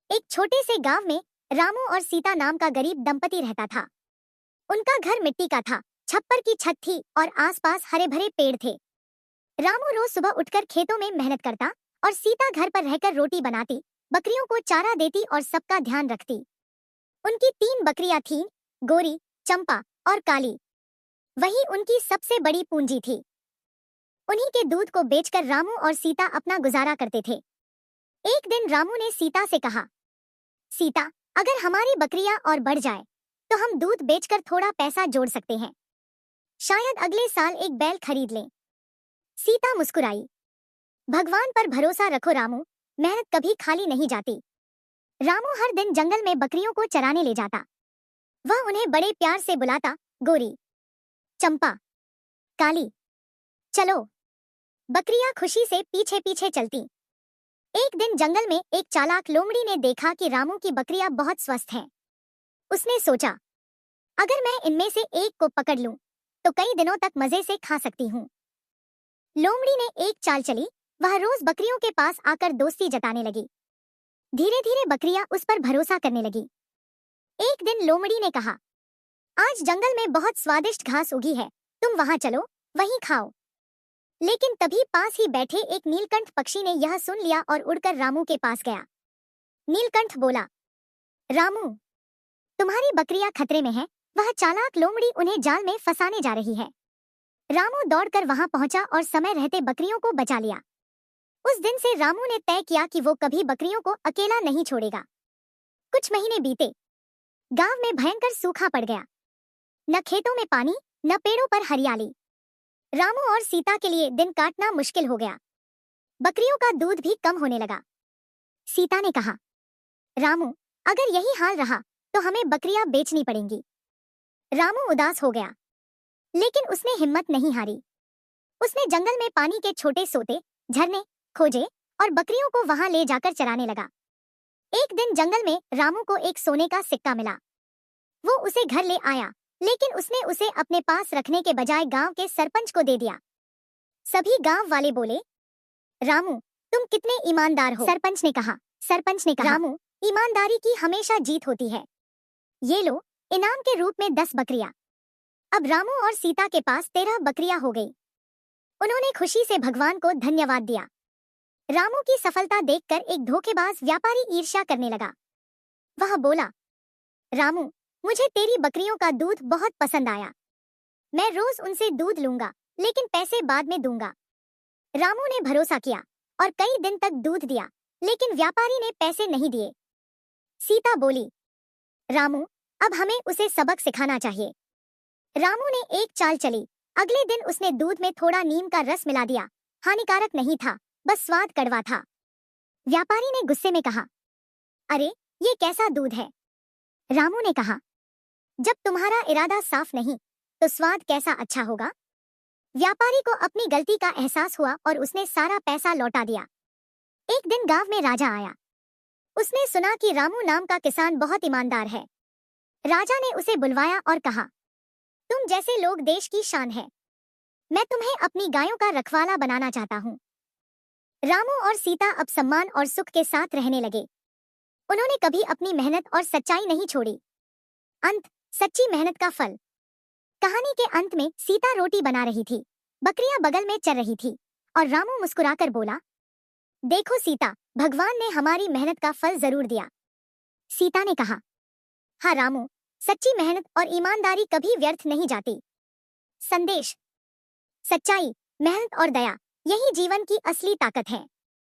एक छोटे से गांव में रामू और सीता नाम का गरीब दंपति रहता था। उनका घर मिट्टी का था, छप्पर की छत थी और आसपास हरे भरे पेड़ थे। रामू रोज सुबह उठकर खेतों में मेहनत करता और सीता घर पर रहकर रोटी बनाती, बकरियों को चारा देती और सबका ध्यान रखती। उनकी 3 बकरियां थीं, गोरी, चंपा और काली। वही उनकी सबसे बड़ी पूंजी थी। उन्हीं के दूध को बेचकर रामू और सीता अपना गुजारा करते थे। एक दिन रामू ने सीता से कहा, सीता, अगर हमारी बकरियां और बढ़ जाए तो हम दूध बेचकर थोड़ा पैसा जोड़ सकते हैं। शायद अगले साल एक बैल खरीद लें। सीता मुस्कुराई। भगवान पर भरोसा रखो रामू, मेहनत कभी खाली नहीं जाती। रामू हर दिन जंगल में बकरियों को चराने ले जाता। वह उन्हें बड़े प्यार से बुलाता, गोरी, चंपा, काली, चलो। बकरियां खुशी से पीछे पीछे चलती। एक दिन जंगल में एक चालाक लोमड़ी ने देखा कि रामू की बकरियां बहुत स्वस्थ हैं। उसने सोचा, अगर मैं इनमें से एक को पकड़ लूं, तो कई दिनों तक मजे से खा सकती हूं। लोमड़ी ने एक चाल चली। वह रोज बकरियों के पास आकर दोस्ती जताने लगी। धीरे धीरे बकरियां उस पर भरोसा करने लगी। एक दिन लोमड़ी ने कहा, आज जंगल में बहुत स्वादिष्ट घास उगी है, तुम वहां चलो, वहीं खाओ। लेकिन तभी पास ही बैठे एक नीलकंठ पक्षी ने यह सुन लिया और उड़कर रामू के पास गया। नीलकंठ बोला, रामू, तुम्हारी बकरियां खतरे में हैं। वह चालाक लोमड़ी उन्हें जाल में फंसाने जा रही है। रामू दौड़कर वहां पहुंचा और समय रहते बकरियों को बचा लिया। उस दिन से रामू ने तय किया कि वो कभी बकरियों को अकेला नहीं छोड़ेगा। कुछ महीने बीते। गांव में भयंकर सूखा पड़ गया। न खेतों में पानी, न पेड़ों पर हरियाली। रामू और सीता के लिए दिन काटना मुश्किल हो गया। बकरियों का दूध भी कम होने लगा। सीता ने कहा, रामू, अगर यही हाल रहा तो हमें बकरियां बेचनी पड़ेंगी। रामू उदास हो गया, लेकिन उसने हिम्मत नहीं हारी। उसने जंगल में पानी के छोटे सोते, झरने खोजे और बकरियों को वहां ले जाकर चराने लगा। एक दिन जंगल में रामू को एक सोने का सिक्का मिला। वो उसे घर ले आया, लेकिन उसने उसे अपने पास रखने के बजाय गांव के सरपंच को दे दिया। सभी गांव वाले बोले, रामू, तुम कितने ईमानदार हो। सरपंच ने कहा, रामू, ईमानदारी की हमेशा जीत होती है। ये लो, इनाम के रूप में 10 बकरियां। अब रामू और सीता के पास 13 बकरियां हो गई। उन्होंने खुशी से भगवान को धन्यवाद दिया। रामू की सफलता देखकर एक धोखेबाज व्यापारी ईर्ष्या करने लगा। वह बोला, रामू, मुझे तेरी बकरियों का दूध बहुत पसंद आया। मैं रोज उनसे दूध लूंगा, लेकिन पैसे बाद में दूंगा। रामू ने भरोसा किया और कई दिन तक दूध दिया, लेकिन व्यापारी ने पैसे नहीं दिए। सीता बोली, रामू, अब हमें उसे सबक सिखाना चाहिए। रामू ने एक चाल चली। अगले दिन उसने दूध में थोड़ा नीम का रस मिला दिया। हानिकारक नहीं था, बस स्वाद कड़वा था। व्यापारी ने गुस्से में कहा, अरे, ये कैसा दूध है। रामू ने कहा, जब तुम्हारा इरादा साफ नहीं तो स्वाद कैसा अच्छा होगा। व्यापारी को अपनी गलती का एहसास हुआ और उसने सारा पैसा लौटा दिया। एक दिन गांव में राजा आया। उसने सुना कि रामू नाम का किसान बहुत ईमानदार है। राजा ने उसे बुलवाया और कहा, तुम जैसे लोग देश की शान है। मैं तुम्हें अपनी गायों का रखवाला बनाना चाहता हूँ। रामू और सीता अब सम्मान और सुख के साथ रहने लगे। उन्होंने कभी अपनी मेहनत और सच्चाई नहीं छोड़ी। अंत, सच्ची मेहनत का फल। कहानी के अंत में सीता रोटी बना रही थी, बकरियां बगल में चर रही थी और रामू मुस्कुराकर बोला, देखो सीता, भगवान ने हमारी मेहनत का फल जरूर दिया। सीता ने कहा, हाँ रामू, सच्ची मेहनत और ईमानदारी कभी व्यर्थ नहीं जाती। संदेश, सच्चाई, मेहनत और दया, यही जीवन की असली ताकत है।